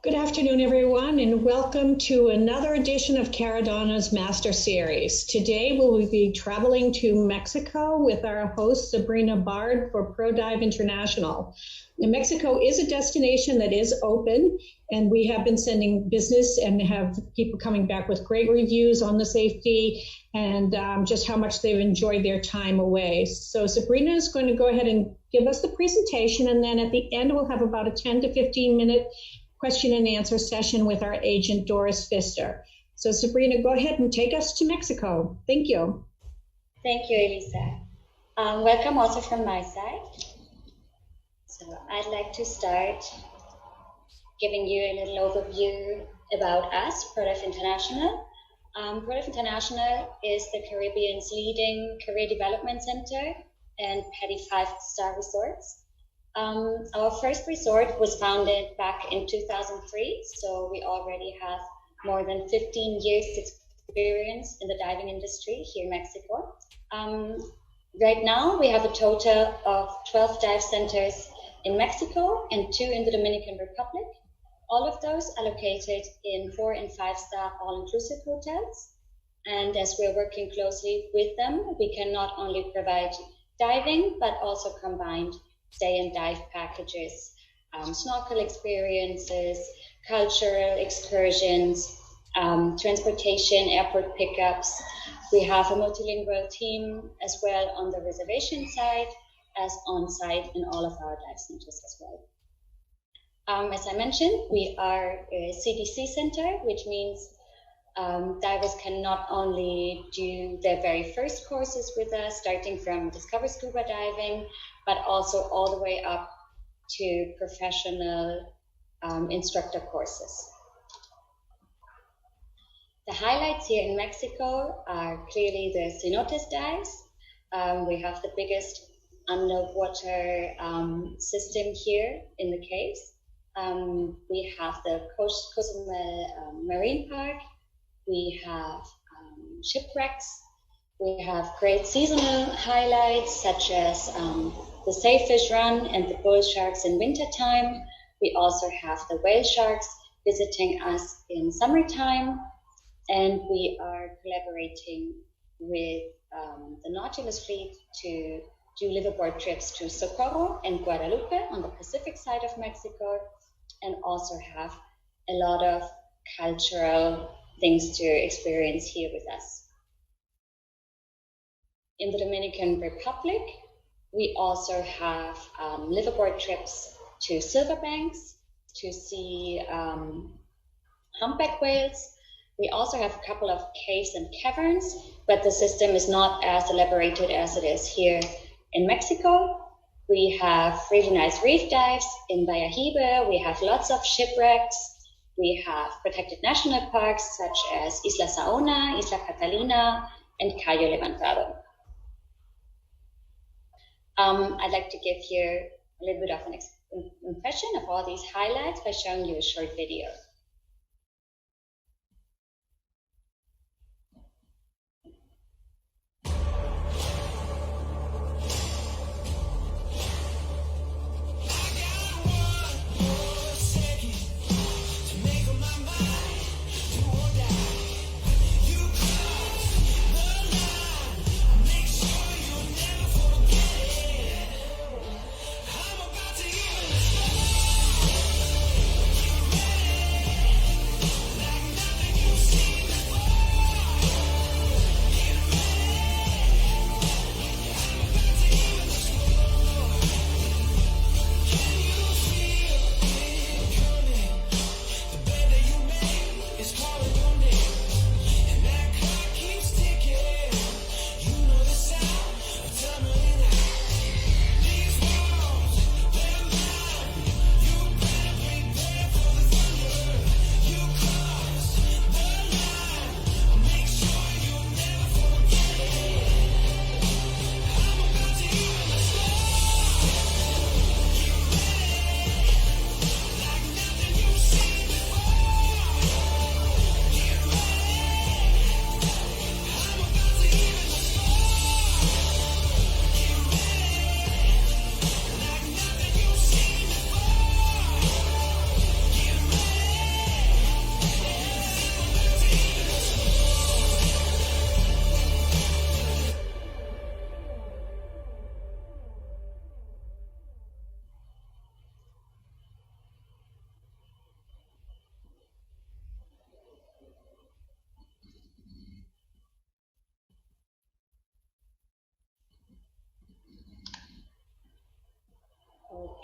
Good afternoon, everyone, and welcome to another edition of Caradonna's Master Series. Today, we'll be traveling to Mexico with our host, Sabrina Bard for ProDive International. Now, Mexico is a destination that is open, and we have been sending business and have people coming back with great reviews on the safety and just how much they've enjoyed their time away. So Sabrina is going to go ahead and give us the presentation, and then at the end, we'll have about a 10 to 15 minute question and answer session with our agent, Doris Pfister. So Sabrina, go ahead and take us to Mexico. Thank you. Thank you, Elisa. Welcome also from my side. So I'd like to start giving you a little overview about us, ProDive International. ProDive International is the Caribbean's leading career development center and PADI 5-star resorts. Our first resort was founded back in 2003, so we already have more than 15 years experience in the diving industry here in Mexico. Right now, we have a total of 12 dive centers in Mexico and 2 in the Dominican Republic. All of those are located in 4- and 5-star all-inclusive hotels. And as we're working closely with them, we can not only provide diving, but also combined stay and dive packages, snorkel experiences, cultural excursions, transportation, airport pickups. We have a multilingual team as well on the reservation side as on-site in all of our dive centers as well. As I mentioned, we are a CDC center, which means divers can not only do their very first courses with us, starting from Discover Scuba Diving, but also all the way up to professional instructor courses. The highlights here in Mexico are clearly the cenotes dives. We have the biggest underwater system here in the caves. We have the Cozumel Marine Park. We have shipwrecks. We have great seasonal highlights such as the sailfish run and the bull sharks in wintertime. We also have the whale sharks visiting us in summertime. And we are collaborating with the Nautilus fleet to do liveaboard trips to Socorro and Guadalupe on the Pacific side of Mexico, and also have a lot of cultural things to experience here with us. In the Dominican Republic, we also have liveaboard trips to Silverbanks to see humpback whales. We also have a couple of caves and caverns, but the system is not as elaborated as it is here in Mexico. We have really nice reef dives in Bahia Jibe. We have lots of shipwrecks. We have protected national parks such as Isla Saona, Isla Catalina, and Cayo Levantado. I'd like to give you a little bit of an impression of all these highlights by showing you a short video.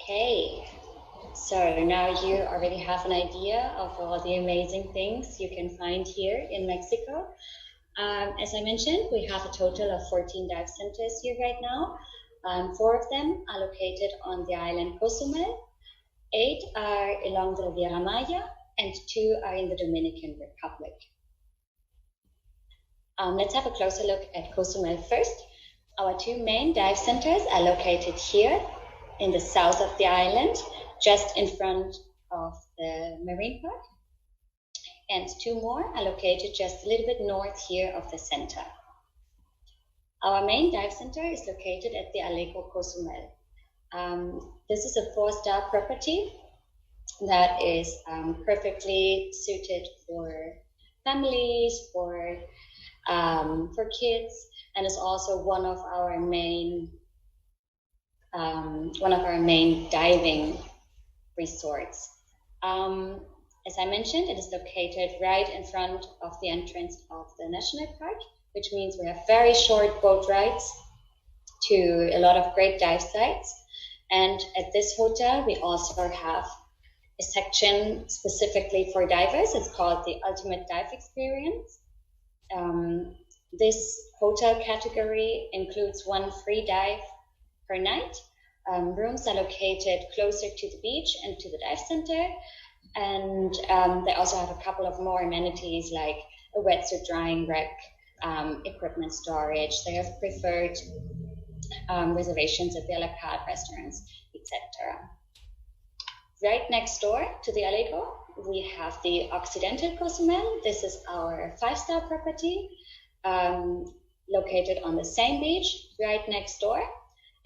Okay, so now you already have an idea of all the amazing things you can find here in Mexico. As I mentioned, we have a total of 14 dive centers here right now. 4 of them are located on the island Cozumel, 8 are along the Riviera Maya, and 2 are in the Dominican Republic. Let's have a closer look at Cozumel first. Our 2 main dive centers are located here in the south of the island, just in front of the marine park. And 2 more are located just a little bit north here of the center. Our main dive center is located at the Allegro Cozumel. This is a 4-star property that is perfectly suited for families, for kids, and is also one of our main diving resorts. As I mentioned, it is located right in front of the entrance of the national park, which means we have very short boat rides to a lot of great dive sites. And at this hotel, we also have a section specifically for divers. It's called the Ultimate Dive Experience. This hotel category includes 1 free dive per night. Rooms are located closer to the beach and to the dive center. And they also have a couple of more amenities like a wetsuit drying rack, equipment storage. They have preferred reservations at the a la carte restaurants, etc. Right next door to the Allegro, we have the Occidental Cozumel. This is our 5-star property, located on the same beach, right next door.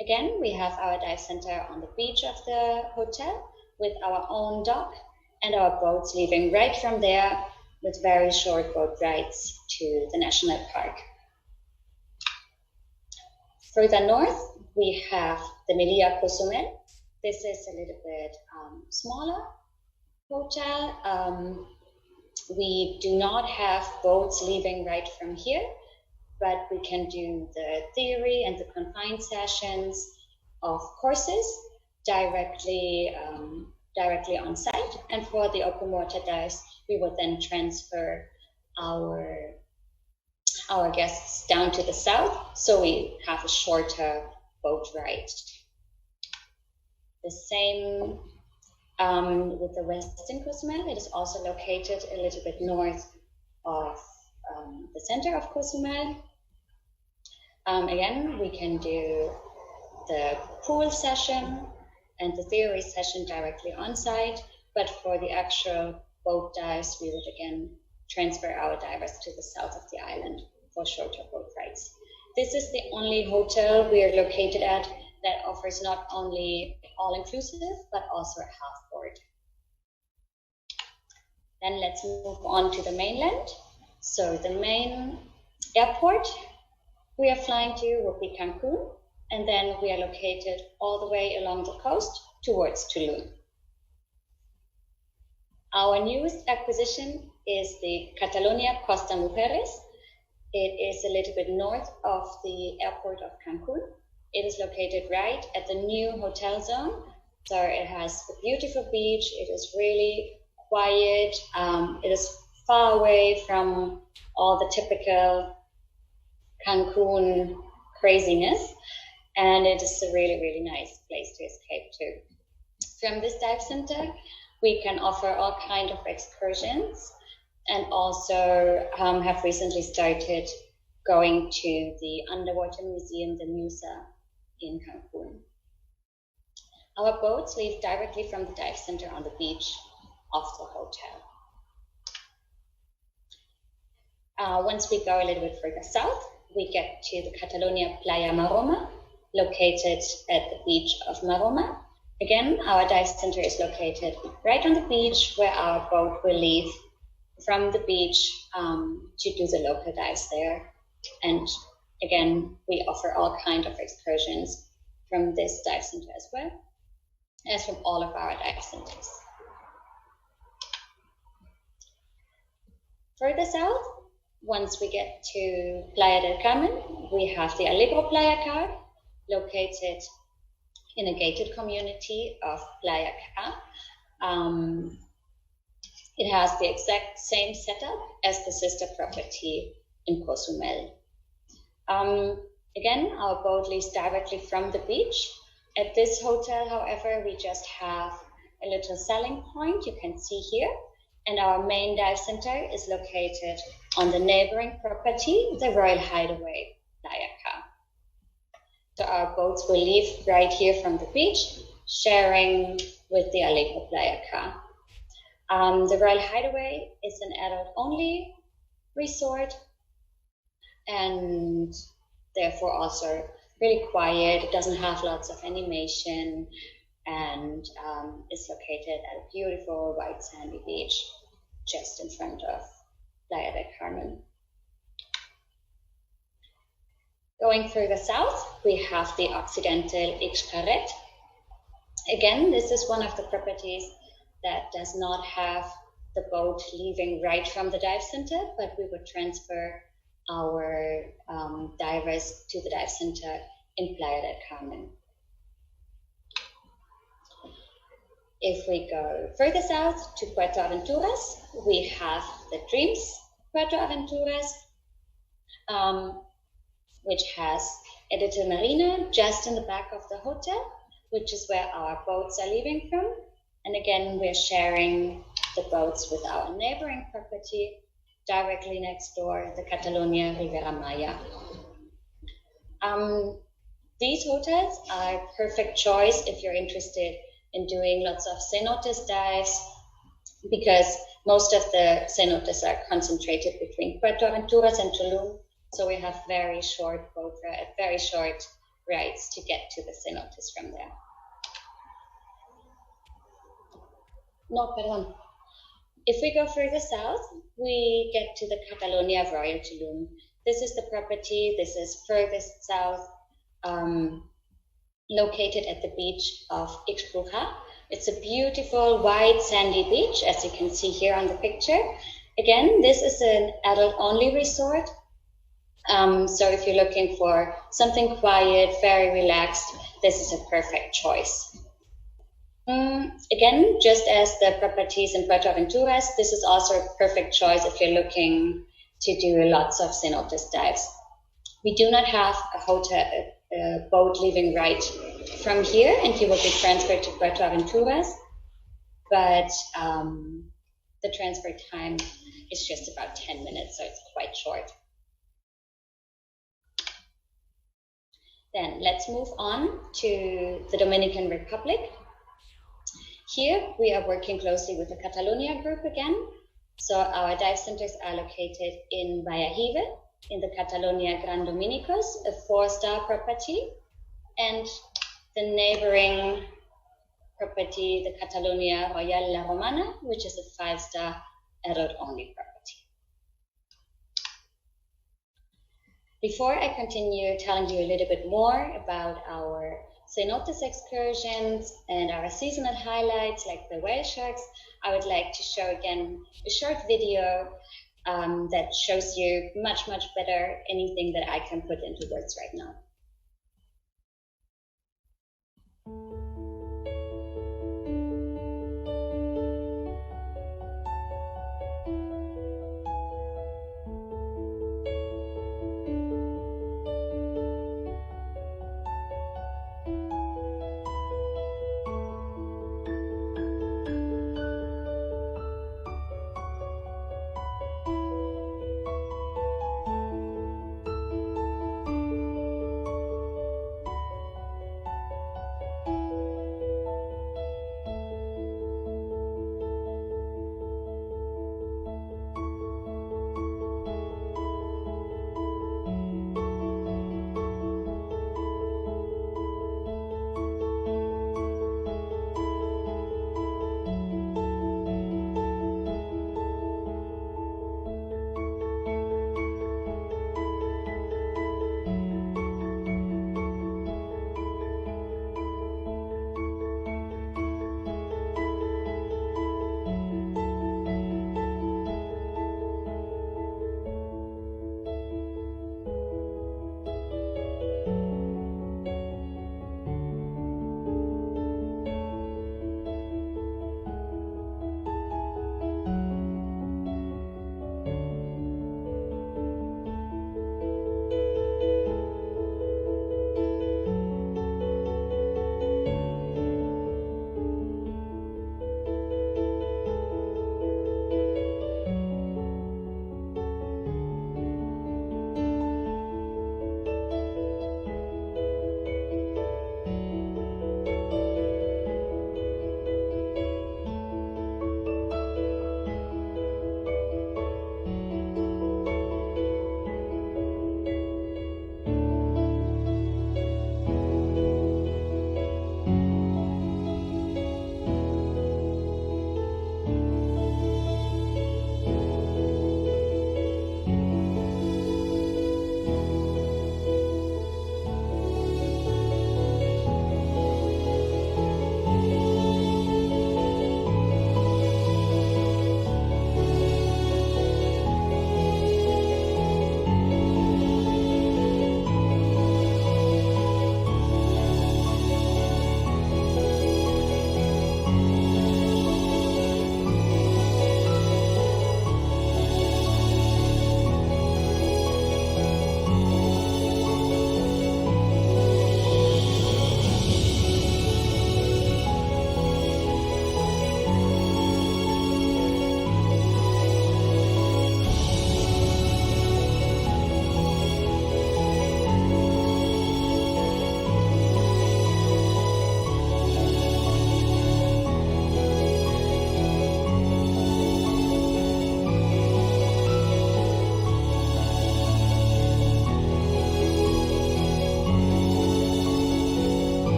Again, we have our dive center on the beach of the hotel with our own dock and our boats leaving right from there with very short boat rides to the national park. Further north, we have the Melia Cozumel. This is a little bit smaller hotel. We do not have boats leaving right from here, but we can do the theory and the confined sessions of courses directly on site. And for the open water dives, we would then transfer our guests down to the south, so we have a shorter boat ride. The same with the Western Cozumel. It is also located a little bit north of the center of Cozumel. Again, we can do the pool session and the theory session directly on site, but for the actual boat dives, we would again transfer our divers to the south of the island for shorter boat rides. This is the only hotel we are located at that offers not only all-inclusive, but also a half board. Then let's move on to the mainland. So the main airport we are flying to will be Cancun, and then we are located all the way along the coast towards Tulum. Our newest acquisition is the Catalonia Costa Mujeres. It is a little bit north of the airport of Cancun. It is located right at the new hotel zone. So it has a beautiful beach. It is really quiet. It is far away from all the typical Cancun craziness. And it is a really, really nice place to escape to. From this dive center, we can offer all kinds of excursions, and also have recently started going to the underwater museum, the Musa, in Cancun. Our boats leave directly from the dive center on the beach of the hotel. Once we go a little bit further south, we get to the Catalonia Playa Maroma, located at the beach of Maroma. Again, our dive center is located right on the beach, where our boat will leave from the beach to do the local dives there. And again, we offer all kinds of excursions from this dive center as well, as from all of our dive centers. Further south, once we get to Playa del Carmen, we have the Allegro Playa Card, located in a gated community of Playa Ca. It has the exact same setup as the sister property in Cozumel. Again, our boat leaves directly from the beach. At this hotel, however, we just have a little selling point you can see here, and our main dive center is located on the neighboring property, the Royal Hideaway, Playa Ca. So our boats will leave right here from the beach, sharing with the Alejo Playa Ca. The Royal Hideaway is an adult-only resort, and therefore also really quiet. It doesn't have lots of animation, and is located at a beautiful white sandy beach just in front of Playa del Carmen. Going further south, we have the Occidental Xcaret. Again, this is one of the properties that does not have the boat leaving right from the dive center, but we would transfer our divers to the dive center in Playa del Carmen. If we go further south to Puerto Aventuras, we have the Dreams Puerto Aventuras, which has a little marina just in the back of the hotel, which is where our boats are leaving from. And again, we're sharing the boats with our neighboring property directly next door, the Catalonia Rivera Maya. These hotels are a perfect choice if you're interested in doing lots of cenotes dives, because most of the cenotes are concentrated between Puerto Aventuras and Tulum. So we have very short rides to get to the cenotes from there. No, pardon. If we go further south, we get to the Catalonia Royal Tulum. This is the property. This is furthest south, located at the beach of Ixbruja. It's a beautiful white sandy beach, as you can see here on the picture. Again, this is an adult-only resort. So if you're looking for something quiet, very relaxed, this is a perfect choice. Again, just as the properties in Puerto Aventuras, this is also a perfect choice if you're looking to do lots of cenotes dives. We do not have a boat leaving right from here, and you will be transferred to Puerto Aventuras, but the transfer time is just about 10 minutes, so it's quite short. Then let's move on to the Dominican Republic. Here we are working closely with the Catalonia group again. So our dive centers are located in Valladolid, in the Catalonia Gran Dominicos, a 4-star property, and the neighboring property, the Catalonia Royal La Romana, which is a 5-star adult-only property. Before I continue telling you a little bit more about our cenotes excursions and our seasonal highlights like the whale sharks, I would like to show again a short video that shows you much better anything that I can put into words right now.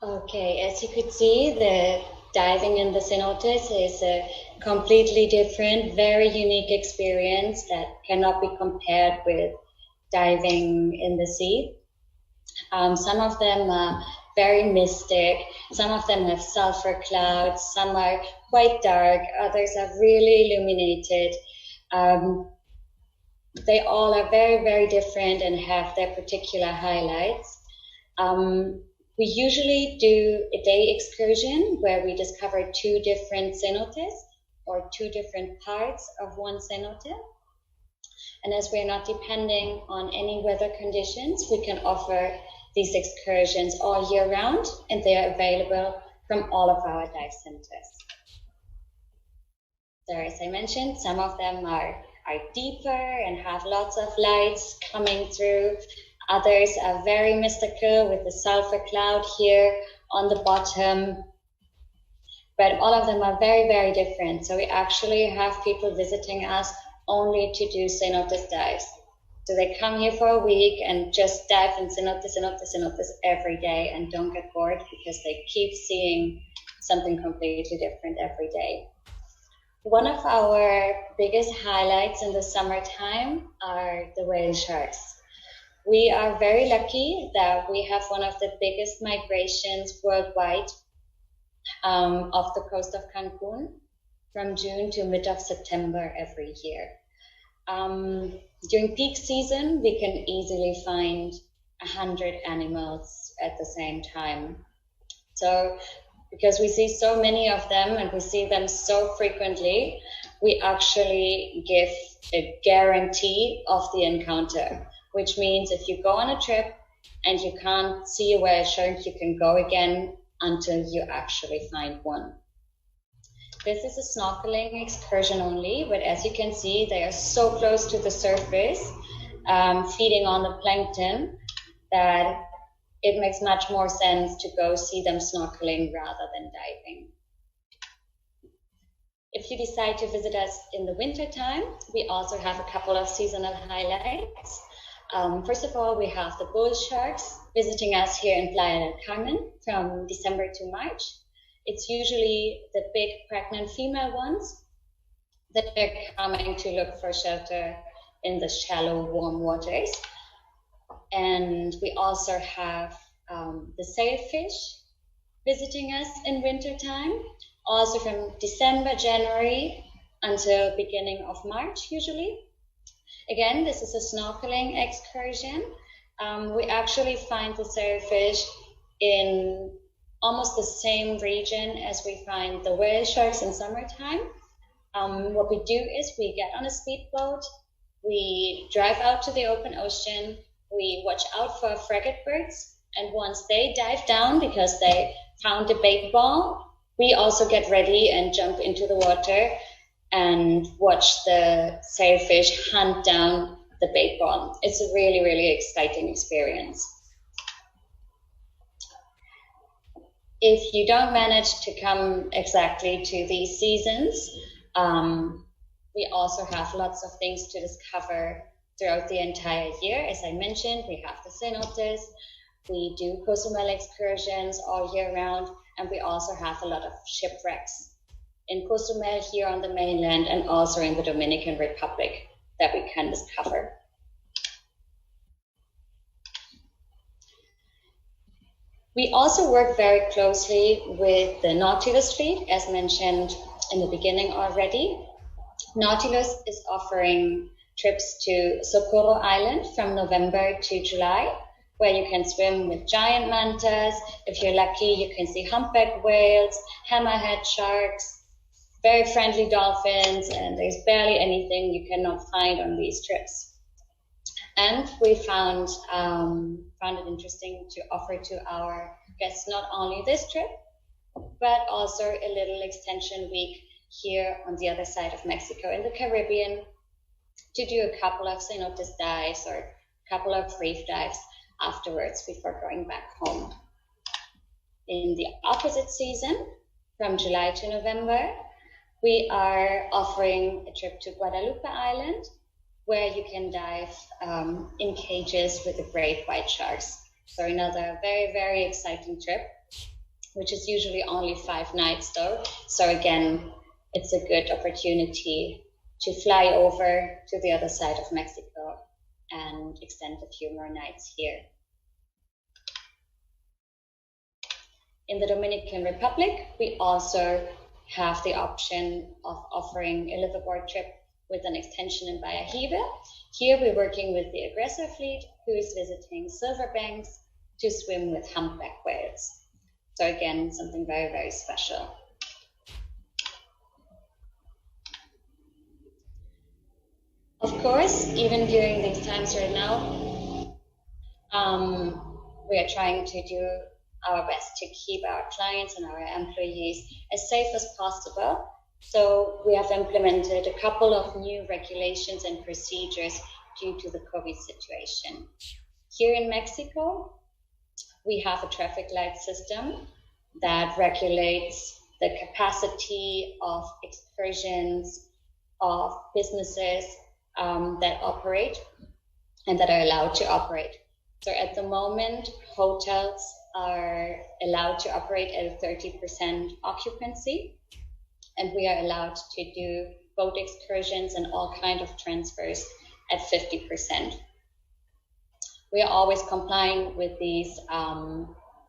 Okay, as you could see, the diving in the cenotes is a completely different, very unique experience that cannot be compared with diving in the sea. Some of them are very mystic, some of them have sulfur clouds, some are quite dark, others are really illuminated. They all are very, very different and have their particular highlights. We usually do a day excursion where we discover 2 different cenotes or 2 different parts of one cenote. And as we're not depending on any weather conditions, we can offer these excursions all year round, and they are available from all of our dive centers. So as I mentioned, some of them are deeper and have lots of lights coming through. Others are very mystical with the sulfur cloud here on the bottom. But all of them are very, very different. So we actually have people visiting us only to do cenotes dives. So they come here for a week and just dive in cenotes every day and don't get bored because they keep seeing something completely different every day. One of our biggest highlights in the summertime are the whale sharks. We are very lucky that we have one of the biggest migrations worldwide off the coast of Cancun from June to mid of September every year. During peak season, we can easily find 100 animals at the same time. So because we see so many of them and we see them so frequently, we actually give a guarantee of the encounter, which means if you go on a trip and you can't see a whale shark, you can go again until you actually find one. This is a snorkeling excursion only, but as you can see, they are so close to the surface, feeding on the plankton, that it makes much more sense to go see them snorkeling rather than diving. If you decide to visit us in the winter time, we also have a couple of seasonal highlights. First of all, we have the bull sharks visiting us here in Playa del Carmen from December to March. It's usually the big pregnant female ones that are coming to look for shelter in the shallow, warm waters. And we also have the sailfish visiting us in winter time, also from December, January until beginning of March usually. Again, this is a snorkeling excursion. We actually find the sailfish in almost the same region as we find the whale sharks in summertime. What we do is we get on a speedboat, we drive out to the open ocean, we watch out for frigate birds, and once they dive down because they found a bait ball, we also get ready and jump into the water and watch the sailfish hunt down the bait ball. It's a really, really exciting experience. If you don't manage to come exactly to these seasons, we also have lots of things to discover throughout the entire year. As I mentioned, we have the cenotes, we do Cozumel excursions all year round, and we also have a lot of shipwrecks in Cozumel here on the mainland and also in the Dominican Republic that we can discover. We also work very closely with the Nautilus fleet, as mentioned in the beginning already. Nautilus is offering trips to Socorro Island from November to July, where you can swim with giant mantas. If you're lucky, you can see humpback whales, hammerhead sharks, very friendly dolphins, and there's barely anything you cannot find on these trips. And we found it interesting to offer to our guests not only this trip, but also a little extension week here on the other side of Mexico in the Caribbean to do a couple of cenotes dives or a couple of reef dives afterwards before going back home. In the opposite season, from July to November, we are offering a trip to Guadalupe Island, where you can dive in cages with the great white sharks. So another very, very exciting trip. which is usually only 5 nights though. So again, it's a good opportunity to fly over to the other side of Mexico and extend a few more nights here. In the Dominican Republic, we also have the option of offering a liveaboard trip with an extension in Bahia Ribe. Here we're working with the aggressor fleet, who is visiting silverbanks to swim with humpback whales. So again, something very, very special. Of course, even during these times right now, we are trying to do our best to keep our clients and our employees as safe as possible. So we have implemented a couple of new regulations and procedures due to the COVID situation. Here in Mexico, we have a traffic light system that regulates the capacity of excursions, of businesses that operate and that are allowed to operate. So at the moment, hotels are allowed to operate at a 30% occupancy, and we are allowed to do boat excursions and all kinds of transfers at 50%. We are always complying with these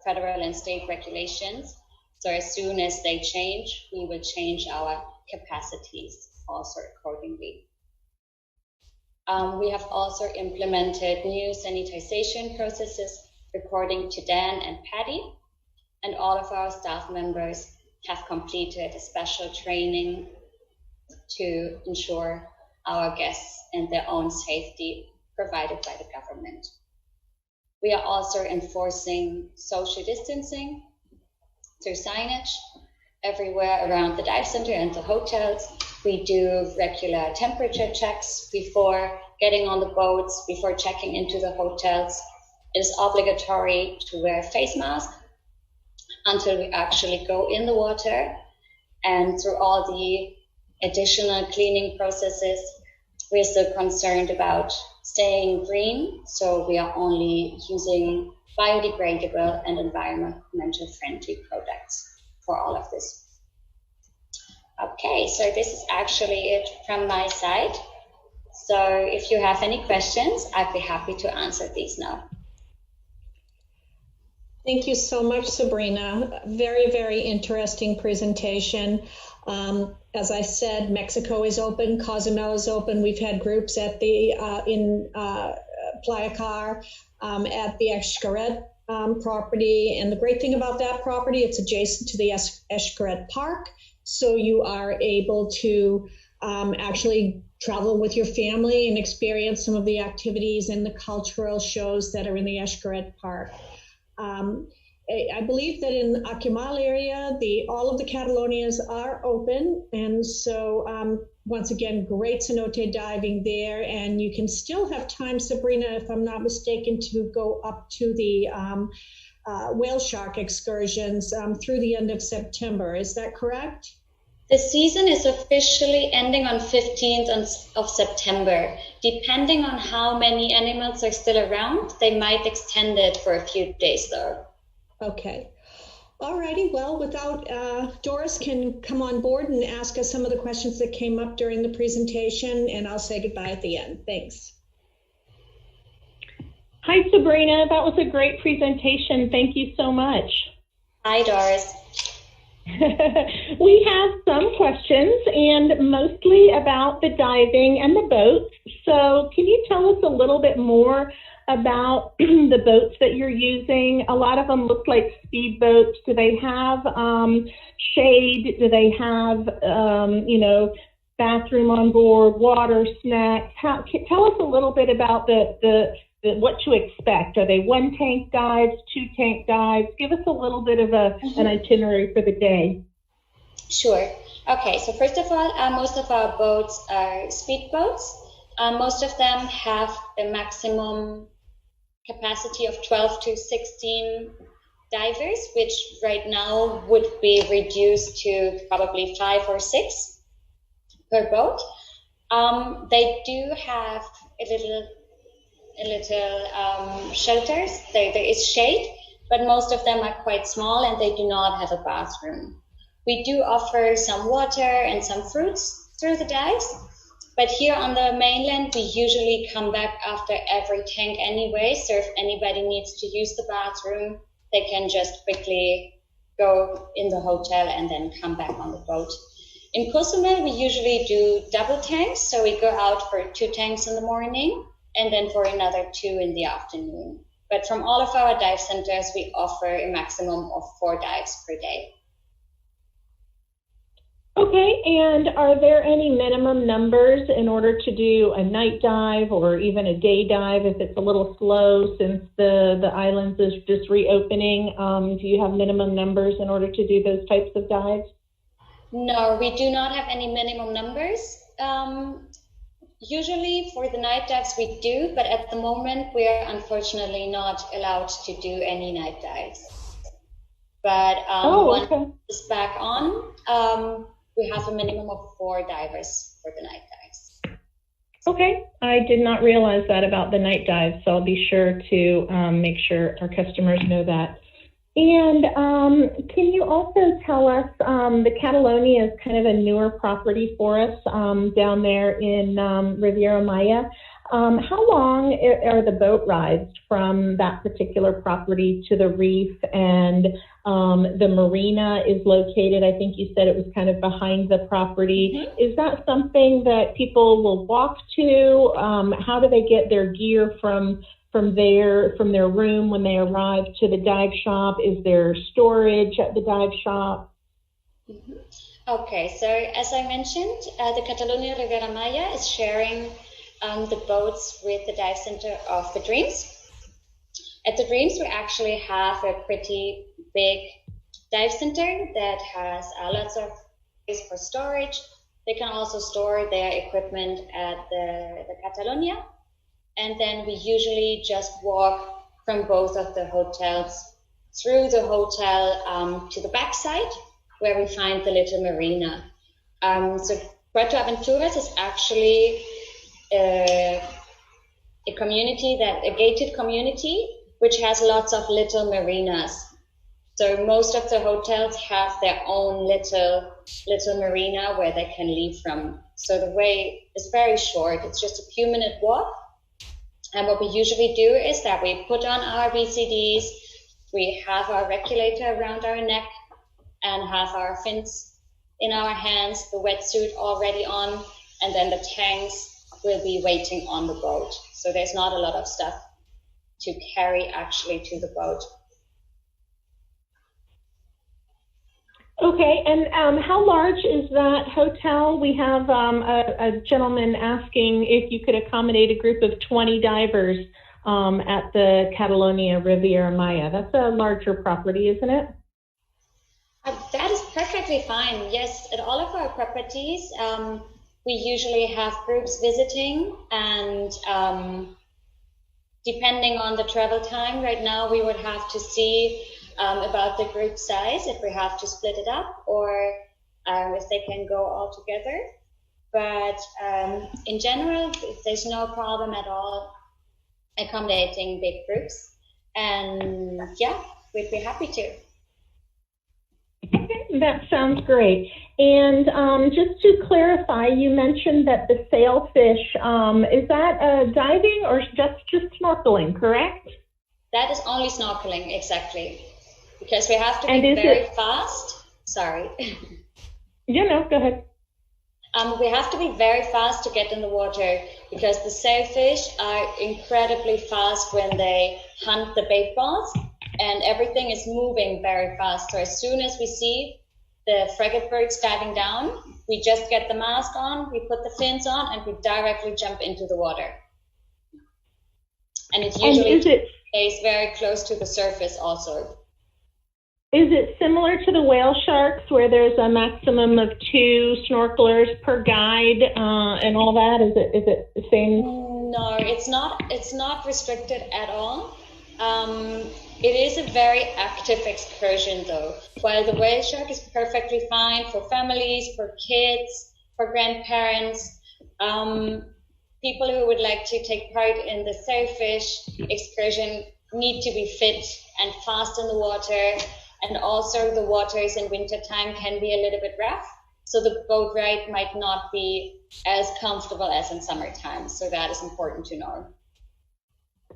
federal and state regulations. So as soon as they change, we will change our capacities also accordingly. We have also implemented new sanitization processes according to Dan and Patty, and all of our staff members have completed a special training to ensure our guests and their own safety provided by the government. We are also enforcing social distancing through signage everywhere around the dive center and the hotels. We do regular temperature checks before getting on the boats, before checking into the hotels. It is obligatory to wear a face mask until we actually go in the water. And through all the additional cleaning processes, we're still concerned about staying green. So we are only using biodegradable and environmental friendly products for all of this. Okay, so this is actually it from my side. So if you have any questions, I'd be happy to answer these now. Thank you so much, Sabrina. Very, very interesting presentation. As I said, Mexico is open, Cozumel is open. We've had groups at the in Playa Car, at the Xcaret property. And the great thing about that property, it's adjacent to the Xcaret Park. So you are able to actually travel with your family and experience some of the activities and the cultural shows that are in the Xcaret Park. I believe that in the Acumal area, all of the Catalonias are open. And so once again, great cenote diving there. And you can still have time, Sabrina, if I'm not mistaken, to go up to the whale shark excursions through the end of September. Is that correct? The season is officially ending on 15th of September. Depending on how many animals are still around, they might extend it for a few days though. Okay. All righty. Well, without Doris can come on board and ask us some of the questions that came up during the presentation, and I'll say goodbye at the end. Thanks. Hi, Sabrina. That was a great presentation. Thank you so much. Hi, Doris. We have some questions, and mostly about the diving and the boats. So can you tell us a little bit more about the boats that you're using? A lot of them look like speed boats. Do they have shade? Do they have, bathroom on board, water, snacks? Tell us a little bit about what to expect. Are they 1-tank dives, 2-tank dives? Give us a little bit of an itinerary for the day. Sure. Okay, so first of all, most of our boats are speed boats. Most of them have a maximum capacity of 12 to 16 divers, which right now would be reduced to probably 5 or 6 per boat. They do have a little shelters. There is shade, but most of them are quite small and they do not have a bathroom. We do offer some water and some fruits through the dives, but here on the mainland, we usually come back after every tank anyway, so if anybody needs to use the bathroom, they can just quickly go in the hotel and then come back on the boat. In Cozumel, we usually do double tanks, so we go out for 2 tanks in the morning and then for another 2 in the afternoon. But from all of our dive centers, we offer a maximum of 4 dives per day. Okay, and are there any minimum numbers in order to do a night dive or even a day dive if it's a little slow since the islands is just reopening? Do you have minimum numbers in order to do those types of dives? No, we do not have any minimum numbers. Usually for the night dives we do, but at the moment we are unfortunately not allowed to do any night dives. But once it's back on, we have a minimum of 4 divers for the night dives. Okay, I did not realize that about the night dives, so I'll be sure to make sure our customers know that. And can you also tell us, the Catalonia is kind of a newer property for us down there in Riviera Maya. How long are the boat rides from that particular property to the reef? And the marina is located, I think you said it was kind of behind the property. Mm-hmm. Is that something that people will walk to? How do they get their gear from their room when they arrive to the dive shop? Is there storage at the dive shop? Mm-hmm. Okay, so as I mentioned, the Catalonia Riviera Maya is sharing the boats with the dive center of the Dreams. At the Dreams, we actually have a pretty big dive center that has lots of space for storage. They can also store their equipment at the Catalonia. And then we usually just walk from both of the hotels through the hotel to the backside where we find the little marina. So Puerto Aventuras is actually a community, a gated community, which has lots of little marinas. So most of the hotels have their own little marina where they can leave from. So the way is very short. It's just a few minute walk. And what we usually do is that we put on our BCDs, we have our regulator around our neck and have our fins in our hands, the wetsuit already on, and then the tanks will be waiting on the boat. So there's not a lot of stuff to carry actually to the boat. Okay, and how large is that hotel? We have a gentleman asking if you could accommodate a group of 20 divers at the Catalonia Riviera Maya. That's a larger property, isn't it? That is perfectly fine. Yes, at all of our properties, we usually have groups visiting, and depending on the travel time, right now we would have to see about the group size, if we have to split it up or if they can go all together. But in general, there's no problem at all accommodating big groups. And yeah, we'd be happy to. Okay, that sounds great. And just to clarify, you mentioned that the sailfish, is that diving or just snorkeling, correct? That is only snorkeling, exactly. Because we have to be very fast. Sorry. No, go ahead. We have to be very fast to get in the water because the sailfish are incredibly fast when they hunt the bait balls, and everything is moving very fast. So as soon as we see the frigate birds diving down, we just get the mask on, we put the fins on, and we directly jump into the water. And it usually stays very close to the surface also. Is it similar to the whale sharks where there's a maximum of 2 snorkelers per guide and all that? Is it the same? No, it's not restricted at all. It is a very active excursion though. While the whale shark is perfectly fine for families, for kids, for grandparents, people who would like to take part in the sailfish excursion need to be fit and fast in the water. And also the waters in wintertime can be a little bit rough. So the boat ride might not be as comfortable as in summertime. So that is important to know.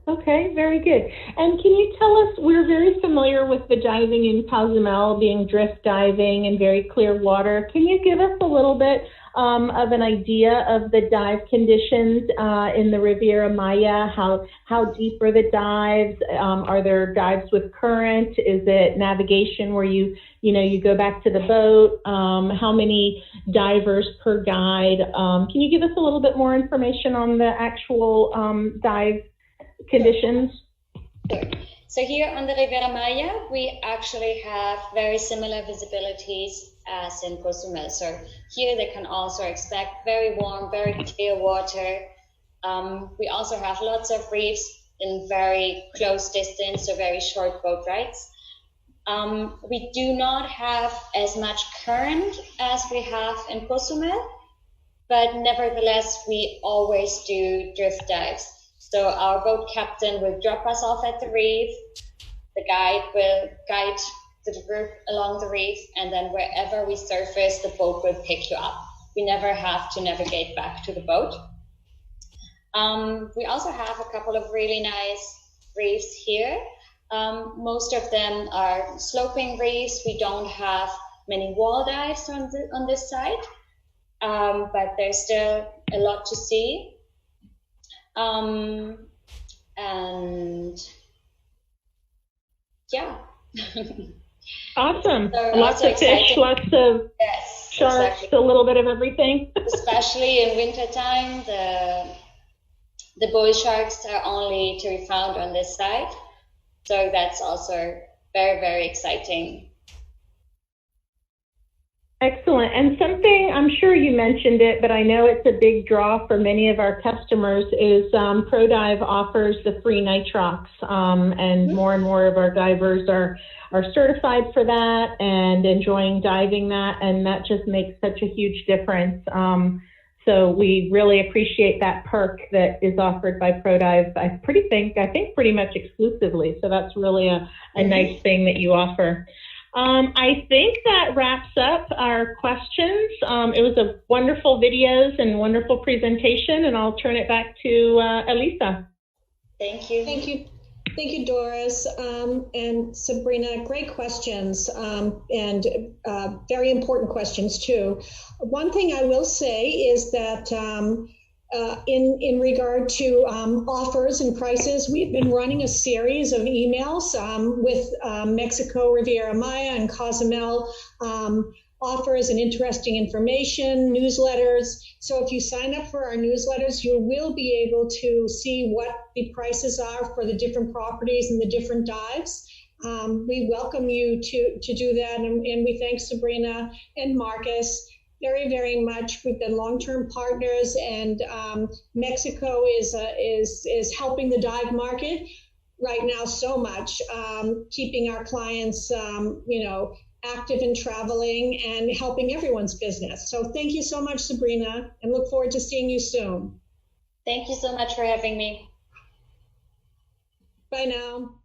Okay, very good. And can you tell us, we're very familiar with the diving in Cozumel being drift diving and very clear water. Can you give us a little bit of an idea of the dive conditions in the Riviera Maya? How deep are the dives? Are there dives with current? Is it navigation where you go back to the boat? How many divers per guide? Can you give us a little bit more information on the actual dive conditions? Sure. So here on the Riviera Maya, we actually have very similar visibilities as in Cozumel. So here they can also expect very warm, very clear water. We also have lots of reefs in very close distance, so very short boat rides. We do not have as much current as we have in Cozumel, but nevertheless, we always do drift dives. So our boat captain will drop us off at the reef. The guide will guide the group along the reef, and then wherever we surface, the boat will pick you up. We never have to navigate back to the boat. We also have a couple of really nice reefs here. Most of them are sloping reefs. We don't have many wall dives on this side, but there's still a lot to see. And yeah. Awesome. So lots of fish, lots of sharks, exactly. A little bit of everything. Especially in wintertime, the bull sharks are only to be found on this side. So that's also very, very exciting. Excellent. And something, I'm sure you mentioned it, but I know it's a big draw for many of our customers, is ProDive offers the free nitrox, and more of our divers are certified for that and enjoying diving that, and that just makes such a huge difference. So we really appreciate that perk that is offered by ProDive, I think pretty much exclusively. So that's really a nice thing that you offer. I think that wraps up our questions. It was a wonderful videos and wonderful presentation, and I'll turn it back to Elisa. Thank you. Thank you. Thank you, Doris and Sabrina. Great questions and very important questions too. One thing I will say is that in regard to offers and prices, we've been running a series of emails with Mexico, Riviera Maya, and Cozumel offers and interesting information, newsletters. So if you sign up for our newsletters, you will be able to see what the prices are for the different properties and the different dives. We welcome you to do that, and we thank Sabrina and Marcus very, very much. We've been long-term partners, and Mexico is helping the dive market right now so much, keeping our clients, active and traveling and helping everyone's business. So thank you so much, Sabrina, and look forward to seeing you soon. Thank you so much for having me. Bye now.